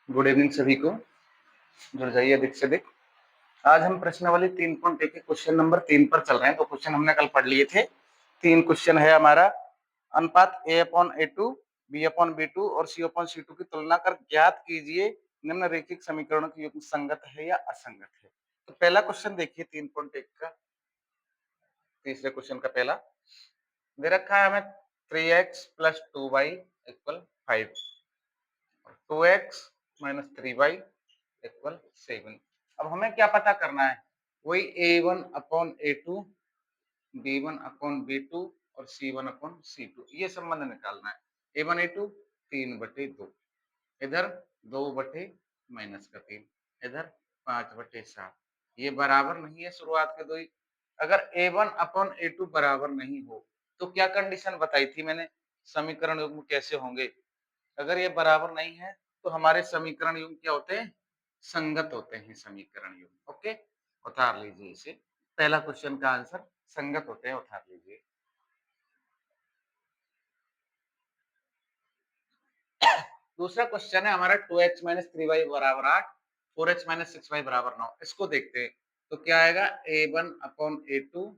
Good evening सभी को। जुड़ जाइए अधिक से अधिक। आज हम प्रश्नावली 3.1 के क्वेश्चन नंबर 3 पर चल रहे हैं। तो क्वेश्चन हमने कल पढ़ लिए थे। 3 क्वेश्चन है हमारा। अनुपात a/a2, b/b2 और c/c2 की तुलना कर ज्ञात कीजिए निम्नलिखित समीकरणों की युग्म संगत है या असंगत है। तो पहला क्वेश्चन देखिए 3.1 का, तीसरे क्वेश्चन का पहला दे रखा है हमें 3x + 2y = 5 और 2x - 3y = 7। अब हमें क्या पता करना है, वही a1/a2, b1/b2 और c1/c2 ये संबंध निकालना है। a1 a2 3/2, इधर 2/-3, इधर 5/7। ये बराबर नहीं है शुरुआत के दो ही। अगर a1/a2 बराबर नहीं हो तो क्या कंडीशन बताई थी मैंने, समीकरण युग्म कैसे होंगे। अगर ये बराबर नहीं है तो हमारे समीकरण युग्म क्या होते हैं, संगत होते हैं समीकरण युग्म। ओके, उतार लीजिए इसे। पहला क्वेश्चन का आंसर संगत होते हैं, उतार लीजिए। दूसरा क्वेश्चन है हमारा 2x - 3y = 8, 4x - 6y = 9। इसको देखते हैं तो क्या आएगा, a1/a2,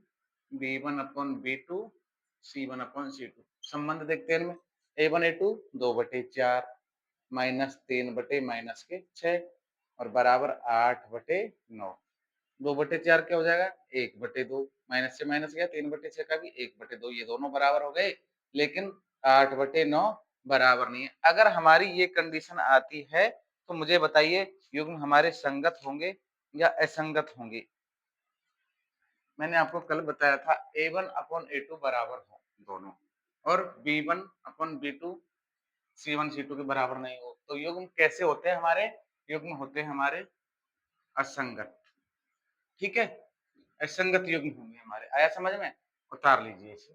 b1/b2, c1/c2। संबंध देखते हैं इनमें। a1 a2 2/4 -3/-6 और बराबर 8/9। 2/4 क्या हो जाएगा, 1/2। माइनस से माइनस गया, 3/6 का भी 1/2। ये दोनों बराबर हो गए, लेकिन 8/9 बराबर नहीं है। अगर हमारी ये कंडीशन आती है तो मुझे बताइए युग्म हमारे संगत होंगे या असंगत होंगे। मैंने आपको कल बताया था a1/a2 बराबर हो दोनों, और b1/b2 c1c2 के बराबर नहीं हो तो युग्म कैसे होते हैं हमारे, युग्म होते हैं हमारे असंगत। ठीक है, असंगत युग्म होंगे हमारे। आया समझ में, उतार लीजिए इसे।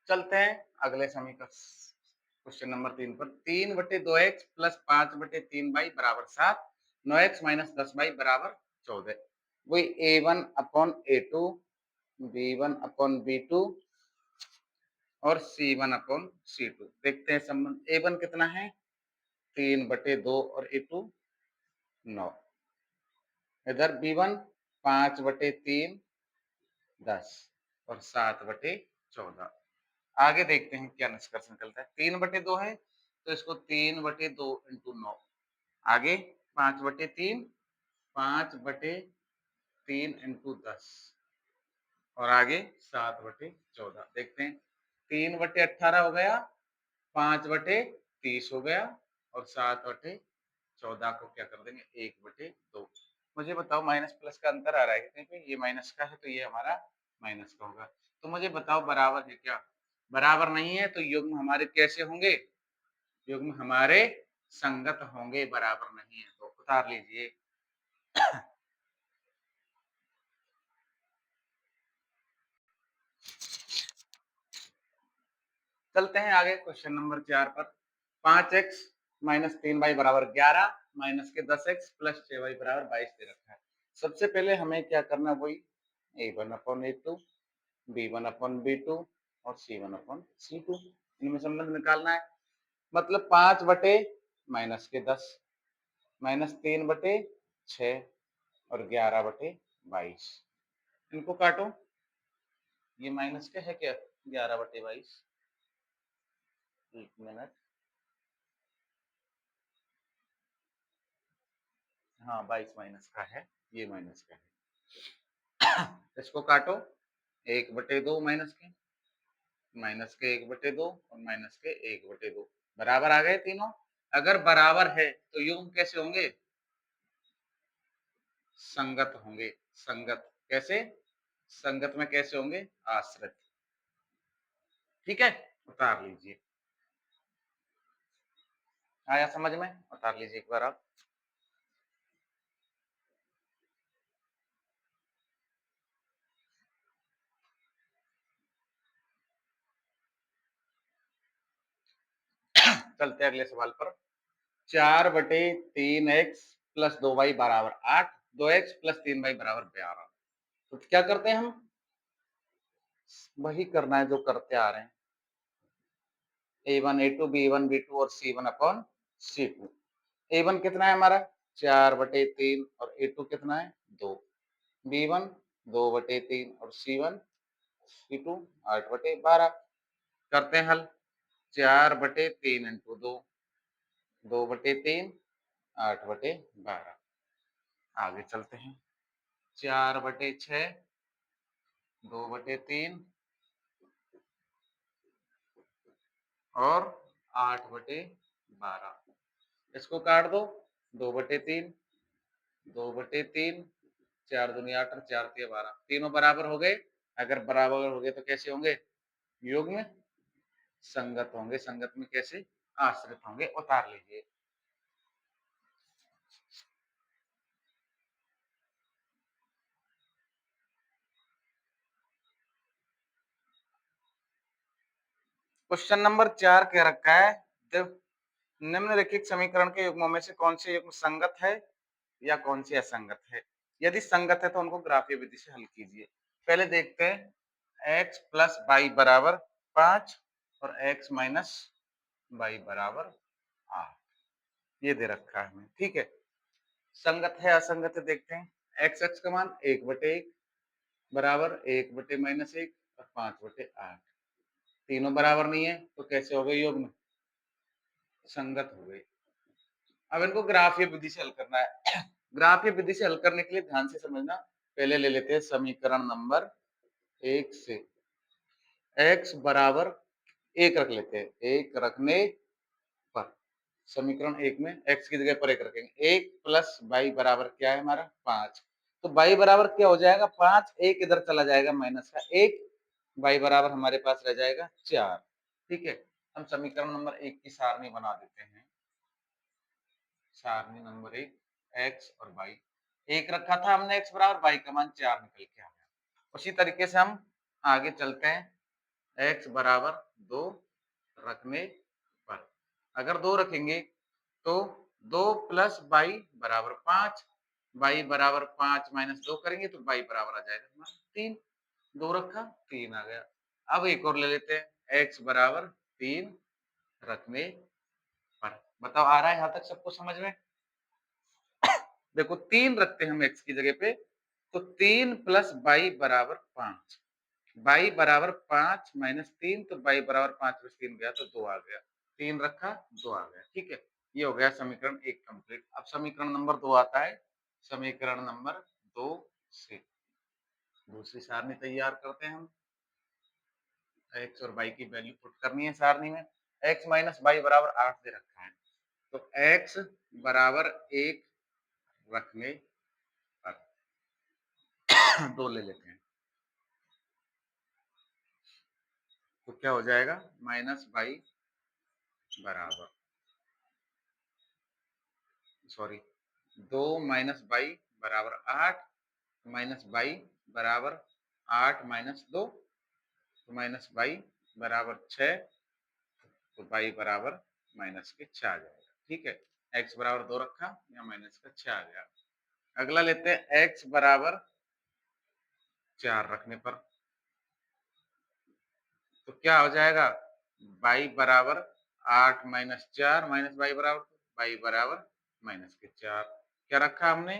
चलते हैं अगले समीकरण क्वेश्चन नंबर 3 पर। 3/2x + 5/3y = 7, 9x - 10y = 14। वही a1/a2, b1/b2 और c1/c2। देखते हैं संबंध। a1 कितना है, 3/2 और a2 9। इधर b1 5/3 10 और 7/14। आगे देखते हैं क्या निष्कर्ष निकलता है। 3/2 है तो इसको 3/2 × 9। आगे 5/3, 5/3 × 10 और आगे 7/14। देखते हैं, 3/18 हो गया, 5/30 हो गया और 7/14 को क्या कर देंगे, 1/2। मुझे बताओ माइनस प्लस का अंतर आ रहा है कहीं पे, ये माइनस का है तो ये हमारा माइनस का होगा। तो मुझे बताओ बराबर है क्या, बराबर नहीं है तो युग्म हमारे कैसे होंगे, युग्म हमारे संगत होंगे। बराबर नहीं है तो उतार लीजिए। चलते हैं आगे क्वेश्चन नंबर 4 पर। 5x - 3y = 11, माइनस के 10x + 6y = 22 दे रखा है। सबसे पहले हमें क्या करना, वही a1/a2, b1/b2 और c1/c2 इनमें संबंध निकालना है। मतलब 5 माइनस के 10 -3/6 और 11/22। इनको काटो, ये माइनस के है क्या, 11/22। एक मिनट, हाँ 22 माइनस का है, ये माइनस का है। इसको काटो, 1/2 माइनस के 1/2 और माइनस के 1/2 बराबर आ गए तीनों। अगर बराबर है तो युग्म कैसे होंगे, संगत होंगे। संगत कैसे, संगत में कैसे होंगे, आश्रित। ठीक है, उतार लीजिए। आया समझ में, उतार लीजिए एक बार आप। चलते हैं अगले सवाल पर। 4/3x + 2y = 8, 2x + 3y = 12। तो क्या करते हैं हम? वही करना है जो करते आ रहे हैं। A1, A2, B1, B2 और C1 अपॉन C2। A1 कितना है हमारा? 4/3 और A2 कितना है? 2। B1 2/3 और C2 8/12। करते हैं हल। 4/3 इंटू 2, 2/3 8/12। आगे चलते हैं। 4/6 2/3 और 8/12। इसको काट दो। 2/3 2/3 4 दूनी 8 और 4 तिया 12। तीनों बराबर हो गए। अगर बराबर हो गए तो कैसे होंगे? योग में संगत होंगे। संगत में कैसे? आश्रित होंगे। उतार लीजिए। क्वेश्चन नंबर 4 कह रखा है, जब निम्नलिखित समीकरण के युग्मों में से कौन से युग्म संगत है या कौन सी असंगत है? यदि संगत है तो उनको ग्राफीय विधि से हल कीजिए। पहले देखते हैं x प्लस वाई बराबर 5 और x माइनस वाई बराबर 8। ये दे रखा है हमें, ठीक है। संगत है असंगत है देखते हैं। एक्स एक्स का मान 1/1 बराबर 1/-1 और 5/8। तीनों बराबर नहीं है तो कैसे हो गए योग में? संगत हो गई। अब इनको ग्राफीय विधि से हल करना है। ग्राफीय विधि से हल करने के लिए ध्यान से समझना। पहले ले लेते हैं समीकरण नंबर 1 से। x बराबर 1 रख लेते हैं। 1 रखने पर समीकरण 1 में x की जगह पर 1 रखेंगे। 1 प्लस वाई बराबर क्या है हमारा? 5। तो वाई बराबर क्या हो जाएगा? 5। 1 इधर चला जाएगा माइनस का 1। वाई बराबर हमारे पास रह जाएगा 4। ठीक है। हम समीकरण नंबर 1 की सारणी बना देते हैं। सारणी नंबर 1 x और y। 1 रखा था हमने x बराबर, y का मान 4 निकल के आ गया। उसी तरीके से हम आगे चलते हैं। x बराबर 2 रखने पर अगर 2 रखेंगे तो 2 प्लस वाई बराबर 5। वाई बराबर 5 माइनस 2 करेंगे तो वाई बराबर आ जाएगा हमारा 3। 2 रखा 3 आ गया। अब एक और ले लेते हैं। x बराबर 3 रखने पर। बताओ आ रहा है यहां तक सबको समझ में? देखो 3 रखते हैं हम x की जगह पे तो 3 प्लस वाई बराबर 5। वाई बराबर 5 माइनस 3 तो वाई बराबर 5 प्लस 3 गया तो 2 आ गया। 3 रखा 2 आ गया। ठीक है। ये हो गया समीकरण 1 कंप्लीट। अब समीकरण नंबर 2 आता है। समीकरण नंबर 2 से दूसरी सारणी तैयार करते हैं हम। x और y की वैल्यू पुट करनी है सारणी में। x माइनस वाई बराबर 8 दे रखा है तो x बराबर 1 रखने पर 2 ले लेते हैं तो क्या हो जाएगा? माइनस वाई बराबर, सॉरी, 2 माइनस वाई बराबर 8 माइनस वाई बराबर 8 माइनस 2 तो माइनस वाई बराबर 6 तो वाई बराबर माइनस के 6 आ जाएगा। ठीक है। x बराबर 2 रखा या माइनस का 6 आ गया। अगला लेते हैं x बराबर 4 रखने पर तो क्या हो जाएगा? y बराबर 8 माइनस 4 माइनस y बराबर माइनस के 4। क्या रखा हमने?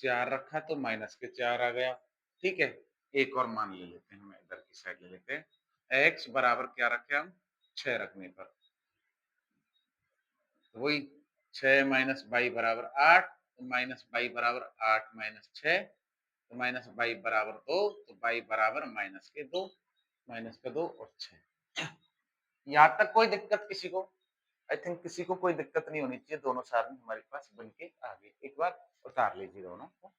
4 रखा तो माइनस के 4 आ गया। ठीक है। एक और मान ले लेते हैं। हम इधर की साइड ले लेते हैं। x बराबर क्या रखे हम? 6 रखने पर वही 6 माइनस वाई बराबर 8 तो माइनस वाई बराबर 8 माइनस 6 तो माइनस वाई बराबर 2 तो वाई बराबर माइनस के 2। माइनस के 2 और 6। यहाँ तक कोई दिक्कत किसी को? आई थिंक किसी को कोई दिक्कत नहीं होनी चाहिए। दोनों सारणी हमारे पास बन के आ गई। एक बार उतार लीजिए दोनों को।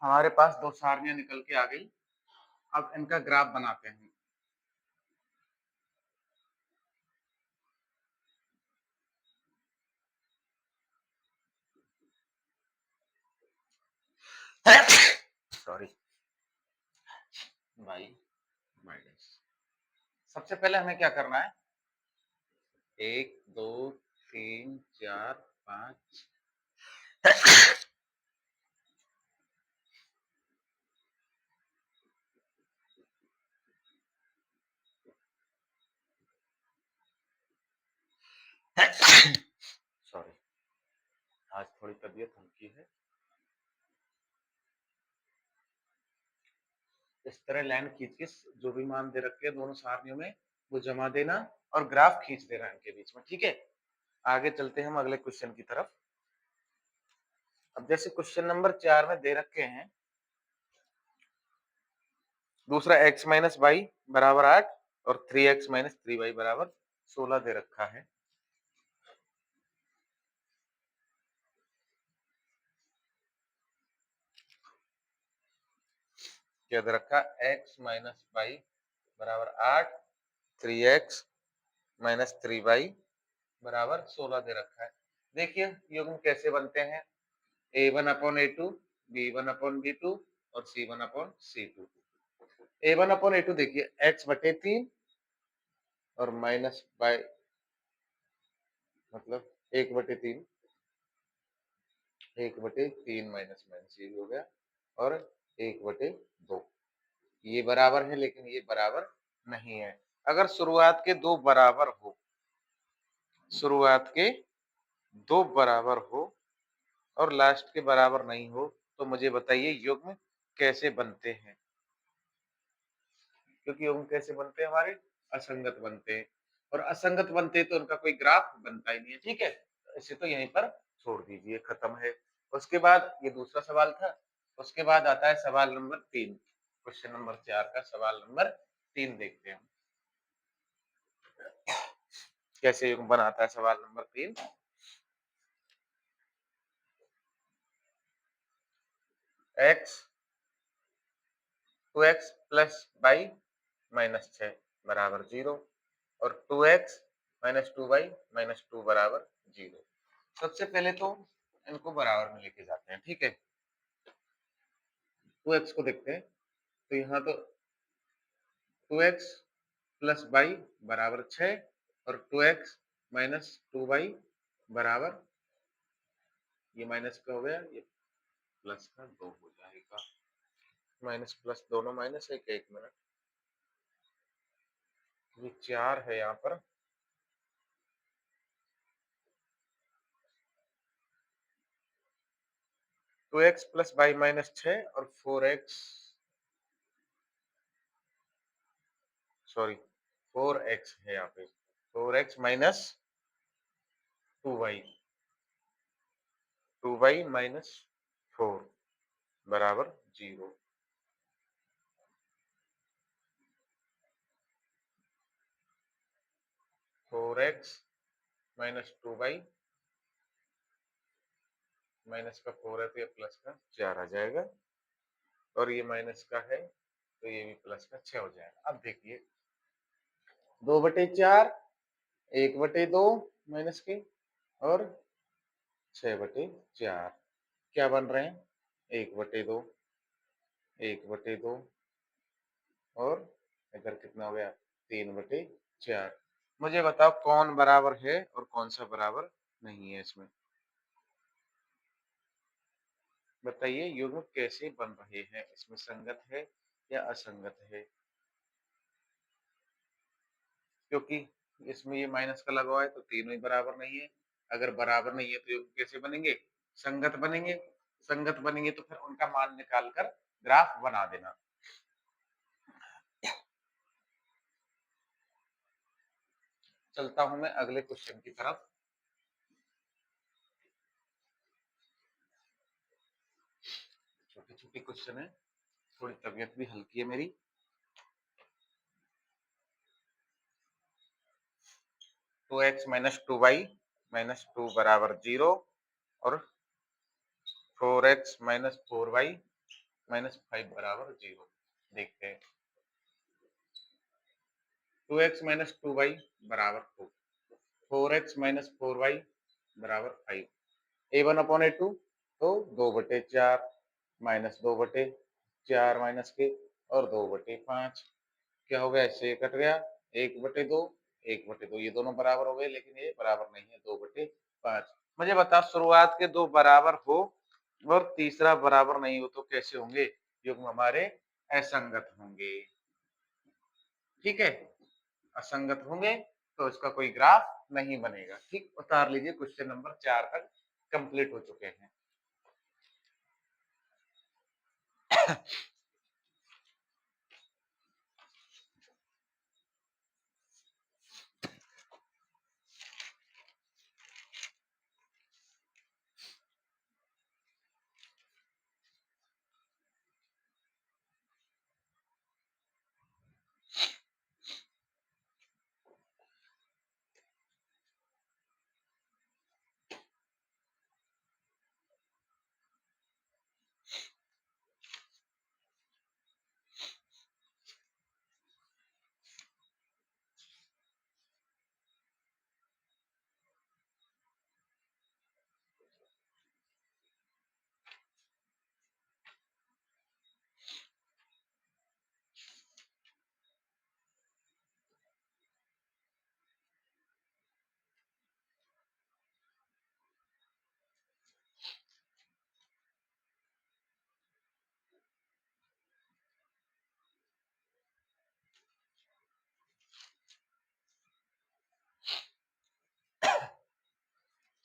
हमारे पास दो सारनियां निकल के आ गई। अब इनका ग्राफ बनाते हैं। Sorry, by minus. सबसे पहले हमें क्या करना है, 1 2 3 4 5। सॉरी, आज थोड़ी तबीयत हल्की है। इस तरह लाइन खींच के जो भी मान दे रखे हैं दोनों सारनियों में वो जमा देना और ग्राफ खींच देना इनके बीच में, ठीक है। आगे चलते हैं हम अगले क्वेश्चन की तरफ। अब जैसे क्वेश्चन नंबर 4 में दे रखे हैं, दूसरा x माइनस वाई बराबर 8 और 3x माइनस 3y बराबर 16 दे रखा है। क्या दे रखा, x माइनस वाई बराबर 8, 3x माइनस 3y बराबर 16 दे रखा है। देखिए युग्म कैसे बनते हैं, a1 upon a2, b1 upon b2 और c1 upon c2। a1 upon a2 देखिए x बटे 3 और माइनस बाय मतलब 1/3, 1/3 माइनस माइनस ये भी हो गया और 1/2। ये बराबर है लेकिन ये बराबर नहीं है। अगर शुरुआत के दो बराबर हो, शुरुआत के दो बराबर हो और लास्ट के बराबर नहीं हो तो मुझे बताइए युग्म कैसे बनते हैं। क्योंकि युग्म कैसे बनते हैं, हमारे असंगत बनते हैं और असंगत बनते हैं तो उनका कोई ग्राफ बनता ही नहीं है, ठीक है। इसे तो यहीं पर छोड़ दीजिए, खत्म है। उसके बाद ये दूसरा सवाल था। उसके बाद आता है सवाल नंबर 3। क्वेश्चन नंबर 4 का सवाल नंबर 3 देखते हैं कैसे युग्म बनाता है। सवाल number 3, x 2x plus y minus 6 बराबर 0 और 2x माइनस 2y माइनस 2 बराबर 0। सबसे पहले तो इनको बराबर में लेके जाते हैं, ठीक है। 2x को देखते हैं तो यहाँ तो 2x प्लस वाई बराबर 6 और 2x माइनस 2y बराबर, ये माइनस का हो गया, ये प्लस का 2 हो जाएगा। माइनस प्लस दोनों माइनस है, एक मिनट, ये 4 है यहाँ पर। Two x plus y minus 6 और 4x, सॉरी 4x है यहाँ पे, 4x minus 2y, 2y minus 4 बराबर 0। 4x माइनस 2y माइनस का 4 है तो ये प्लस का 4 आ जाएगा और ये माइनस का है तो ये भी प्लस का 6 हो जाएगा। अब देखिए 2/4, 1/2 माइनस के और 6/4 क्या बन रहे हैं, 1/2, 1/2 और इधर कितना हो गया, 3/4। मुझे बताओ कौन बराबर है और कौन सा बराबर नहीं है इसमें। बताइए युग्म कैसे बन रहे हैं, इसमें संगत है या असंगत है। क्योंकि इसमें ये माइनस का लगा हुआ है तो तीनों ही बराबर नहीं है। अगर बराबर नहीं है तो युग्म कैसे बनेंगे, संगत बनेंगे। संगत बनेंगे तो फिर उनका मान निकाल कर ग्राफ बना देना। चलता हूं मैं अगले क्वेश्चन की तरफ। छोटे छोटे क्वेश्चन है, थोड़ी तबीयत भी हल्की है मेरी। 2x माइनस 2y माइनस 2 बराबर 0 और 4x माइनस 4y -5 बराबर 0। देखते हैं। 2x - 2y बराबर 2। 4x - 4y बराबर 5। A1/A2 तो 2/4 माइनस 2/4 माइनस के और 2/5। क्या हो गया? इससे ये कट गया। 1/2 1/2 ये दोनों बराबर हो गए, लेकिन ये बराबर नहीं है 2/5। मुझे बता, शुरुआत के दो बराबर हो और तीसरा बराबर नहीं हो तो कैसे होंगे? युग्म हमारे असंगत होंगे। ठीक है, असंगत होंगे तो इसका कोई ग्राफ नहीं बनेगा। ठीक, उतार लीजिए। क्वेश्चन नंबर 4 तक कंप्लीट हो चुके हैं।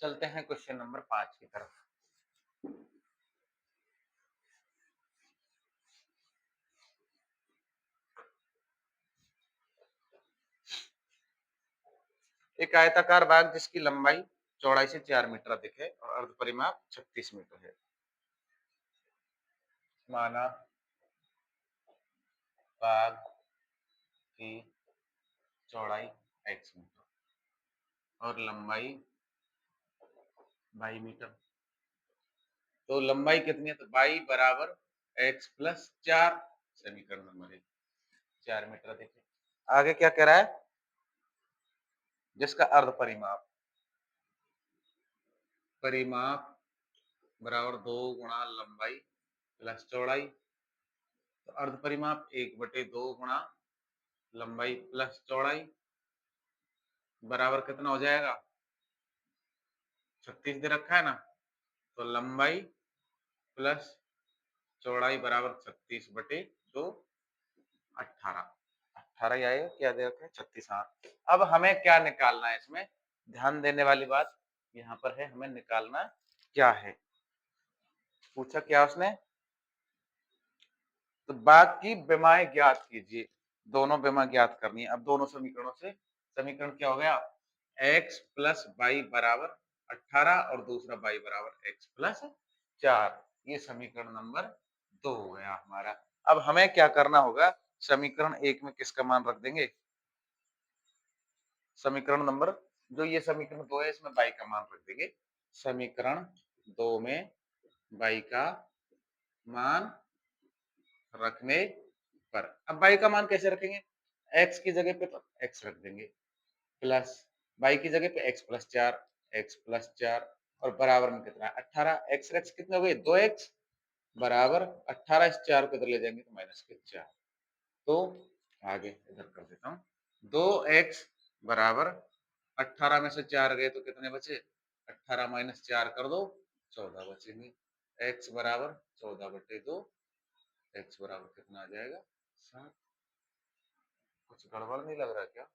चलते हैं क्वेश्चन नंबर 5 की तरफ। एक आयताकार बाग जिसकी लंबाई चौड़ाई से 4 मीटर अधिक है और अर्ध परिमाप 36 मीटर है। माना बाग की चौड़ाई x मीटर और लंबाई 22 मीटर। तो लंबाई कितनी है? तो y बराबर x प्लस 4। समीकरण नंबर 1, 4 मीटर देखिए। आगे क्या कह रहा है? जिसका अर्ध परिमाप परिमाप बराबर 2 गुणा लंबाई प्लस चौड़ाई। तो अर्ध परिमाप 1/2 गुणा लंबाई प्लस चौड़ाई बराबर कितना हो जाएगा? 36 दे रखा है ना, तो लंबाई प्लस चौड़ाई बराबर 36/2, 18। 18 ही आएगा। क्या दे रखा है? 36। हाँ, अब हमें क्या निकालना है? इसमें ध्यान देने वाली बात यहाँ पर है, हमें निकालना क्या है। पूछा क्या उसने? तो बाग की विमाएं ज्ञात कीजिए। दोनों विमा ज्ञात करनी है। अब दोनों समीकरणों से समीकरण क्या हो गया? x प्लस वाई बराबर 18 और दूसरा y बराबर x प्लस 4। ये समीकरण नंबर 2 हो गया हमारा। अब हमें क्या करना होगा? समीकरण 1 में किसका मान रख देंगे? समीकरण नंबर जो ये समीकरण 2 है, इसमें y का मान रख देंगे। समीकरण 2 में y का मान रखने पर, अब y का मान कैसे रखेंगे? x की जगह पे तो x रख देंगे, प्लस y की जगह पे x+4 और बराबर में कितना है? 18। x कितने हो गए? 2x बराबर 18। इस 4 को इधर ले जाएंगे तो माइनस के 4। तो आगे इधर कर देता हूँ। 2x बराबर 18 में से 4 गए तो कितने बचे? 18 माइनस 4 कर दो, 14 बचेंगे। x बराबर 14/2। x बराबर कितना आ जाएगा? 7। कुछ गड़बड़ नहीं लग रहा क्या?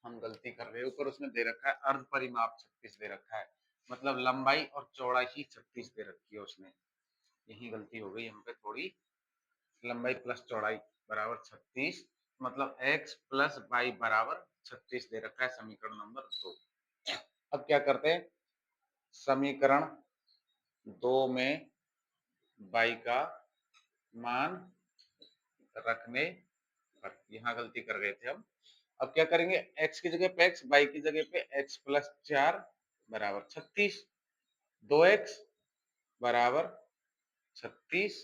हम गलती कर रहे हैं। ऊपर उसमें दे रखा है अर्ध परिमाप 36 दे रखा है, मतलब लंबाई और चौड़ाई ही 36 दे रखी है उसने। यही गलती हो गई हम पे थोड़ी। लंबाई प्लस चौड़ाई बराबर 36, मतलब x प्लस वाई बराबर 36 दे रखा है, समीकरण नंबर 2। अब क्या करते हैं? समीकरण 2 में y का मान रखने पर, यहाँ गलती कर गए थे हम। अब क्या करेंगे? x की जगह पे x, y की जगह पे x+4 बराबर 36। 2x बराबर 36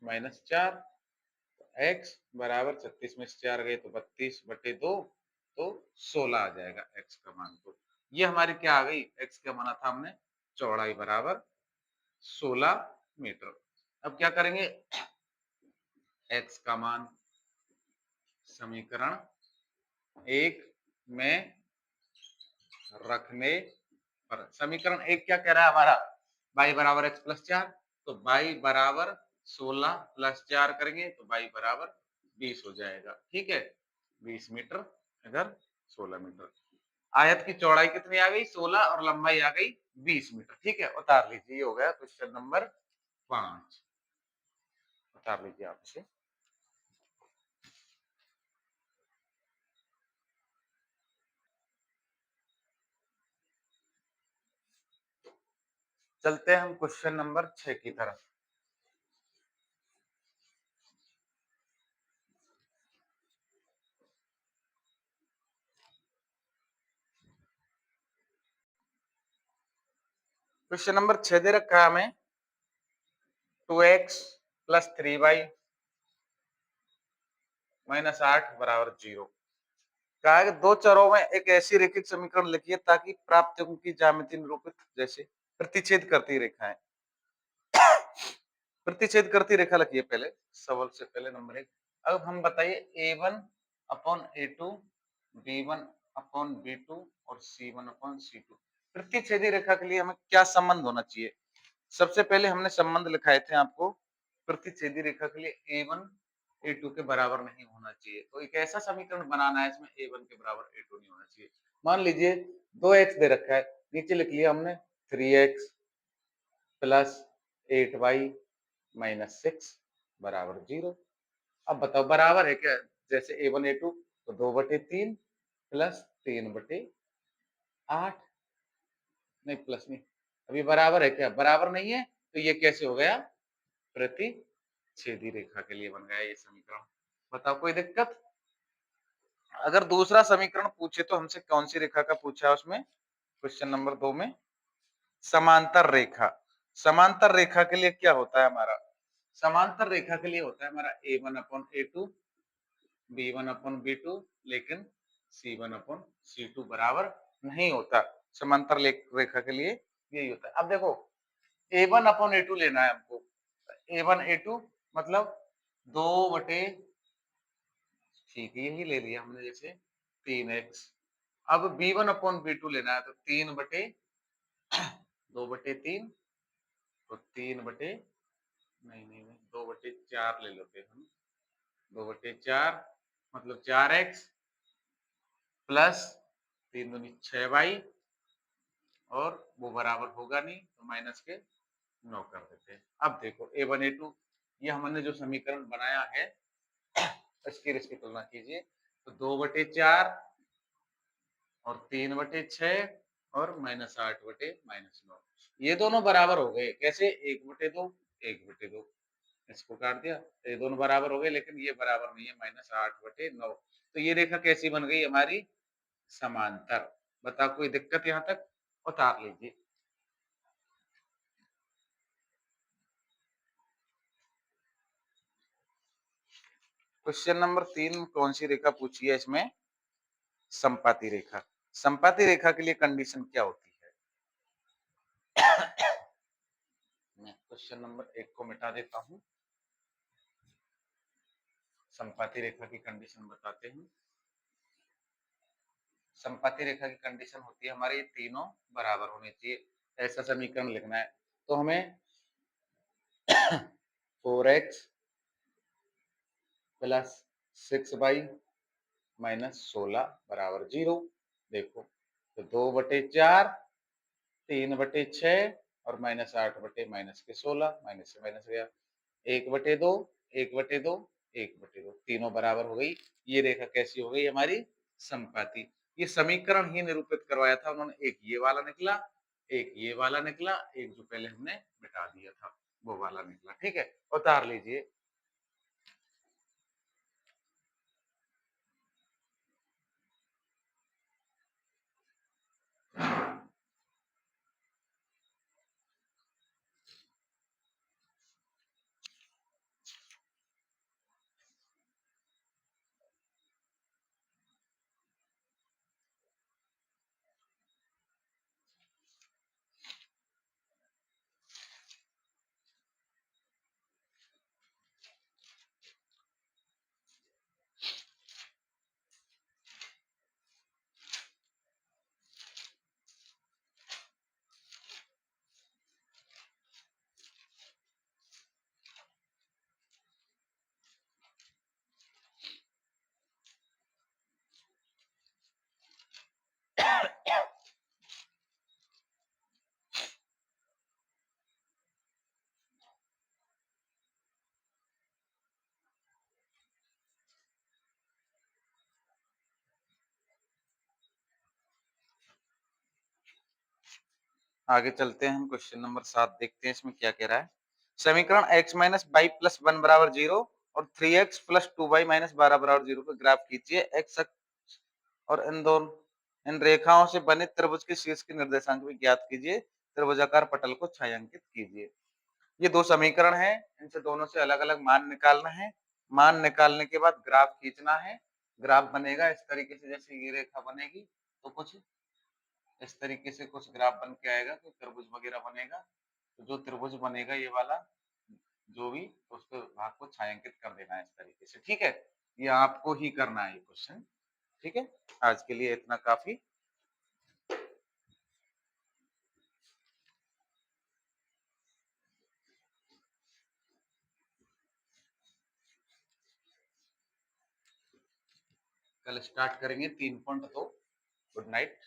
माइनस 4, x बराबर 36 में से 4 गए तो 32/2, तो 16 आ जाएगा x का मान। तो ये हमारी क्या आ गई, x का माना था हमने चौड़ाई बराबर 16 मीटर। अब क्या करेंगे, x का मान समीकरण 1 में रखने पर, समीकरण 1 क्या कह रहा है हमारा, y बराबर x प्लस 4, तो y बराबर 16 प्लस 4 करेंगे तो y बराबर 20 हो जाएगा। ठीक है, 20 मीटर, इधर 16 मीटर। आयत की चौड़ाई कितनी आ गई, 16, और लंबाई आ गई 20 मीटर। ठीक है, उतार लीजिए, ये हो गया क्वेश्चन नंबर 5। उतार लीजिए आप इसे। चलते हैं हम क्वेश्चन नंबर 6 की तरफ। क्वेश्चन नंबर 6 दे रखा है हमें, 2x प्लस 3y माइनस 8 बराबर 0। कहा है कि दो चरों में एक ऐसी रैखिक समीकरण लिखिए ताकि प्राप्त अंक की ज्यामिति निरूपित जैसे प्रतिच्छेद करती रेखाएं। प्रतिच्छेद करती रेखा लिखिए पहले, सवाल से पहले नंबर 1। अब हम बताइए a1 upon a2, b1 upon b2 और c1 अपॉन c2, प्रतिच्छेदी रेखा के लिए हमें क्या संबंध होना चाहिए। सबसे पहले हमने संबंध लिखाए थे आपको, प्रतिच्छेदी रेखा के लिए a1 a2 के बराबर नहीं होना चाहिए। तो एक ऐसा समीकरण बनाना है इसमें a1 के बराबर a2 नहीं होना चाहिए। मान लीजिए 2x दे रखा है, नीचे लिख लिया हमने 3x प्लस 8y माइनस 6 बराबर 0। अब बताओ बराबर है क्या, जैसे a1 a2 तो 2/3 प्लस 3/8, नहीं प्लस नहीं, अभी बराबर है क्या, बराबर नहीं है, तो ये कैसे हो गया, प्रतिच्छेदी रेखा के लिए बन गया ये समीकरण। बताओ कोई दिक्कत। अगर दूसरा समीकरण पूछे तो हमसे कौन सी रेखा का पूछा है, उसमें क्वेश्चन नंबर 2 में समांतर रेखा। समांतर रेखा के लिए क्या होता है हमारा, समांतर रेखा के लिए होता है हमारा a1 upon a2, b1 upon b2, लेकिन c1 अपॉन c2 बराबर नहीं होता। समांतर रेखा के लिए यही होता है। अब देखो a1 अपॉन a2 लेना है हमको, a1 a2 मतलब 2/, ठीक है यही ले लिया हमने, जैसे 3x। अब b1 अपॉन b2 लेना है तो 2/3, तो 3/, नहीं 2/4 ले लेते हैं हम, 2/4 मतलब 4x प्लस 3 दूनी 6y, और वो बराबर होगा नहीं तो माइनस के 9 कर देते हैं। अब देखो a1 a2, ये हमने जो समीकरण बनाया है इसकी और इसकी तुलना कीजिए, तो 2/4 और 3/6 और -8/-9, ये दोनों बराबर हो गए। कैसे, 1/2 1/2, इसको काट दिया तो ये दोनों बराबर हो गए, लेकिन ये बराबर नहीं है, -8/9। तो ये रेखा कैसी बन गई हमारी, समांतर। बताओ कोई दिक्कत यहाँ तक, उतार लीजिए। क्वेश्चन नंबर 3 कौन सी रेखा पूछी है इसमें, संपाती रेखा। संपाती रेखा के लिए कंडीशन क्या होती है। मैं क्वेश्चन नंबर 1 को मिटा देता हूं, संपाती रेखा की कंडीशन बताते हैं। संपाती रेखा की कंडीशन होती है हमारे, ये तीनों बराबर होने चाहिए, ऐसा समीकरण लिखना है। तो हमें 4x प्लस 6y माइनस 16 बराबर 0। देखो तो 2/4 3/6 और -8/, माइनस के 16, माइनस से माइनस गया, 1/2 1/2 1/2, तीनों बराबर हो गई। ये रेखा कैसी हो गई हमारी, संपाती। ये समीकरण ही निरूपित करवाया था उन्होंने, एक ये वाला निकला, एक ये वाला निकला, एक जो पहले हमने मिटा दिया था वो वाला निकला। ठीक है, उतार लीजिए। आगे चलते हैं हम क्वेश्चन नंबर 7 देखते हैं इसमें क्या कह रहा है। समीकरण x माइनस वाई प्लस 1 बराबर 0 और 3x प्लस 2y माइनस 12 बराबर 0 का ग्राफ खींचिए। x अक्ष और इन रेखाओं से बने त्रिभुज के शीर्ष के निर्देशांक भी ज्ञात कीजिए। त्रिभुजाकार पटल को छायांकित कीजिए। ये दो समीकरण हैं, इनसे दोनों से अलग-अलग मान निकालना है। मान निकालने के बाद ग्राफ खींचना है। ग्राफ बनेगा इस तरीके से, जैसे ये रेखा बनेगी तो कुछ इस तरीके से कुछ ग्राफ बन के आएगा, कोई त्रिभुज वगैरह बनेगा। तो जो त्रिभुज बनेगा ये वाला, जो भी, उसके भाग को छायांकित कर देना है इस तरीके से, ठीक है? ये आपको ही करना है ये क्वेश्चन, ठीक है? आज के लिए इतना काफी। कल स्टार्ट करेंगे 3.2। Good night.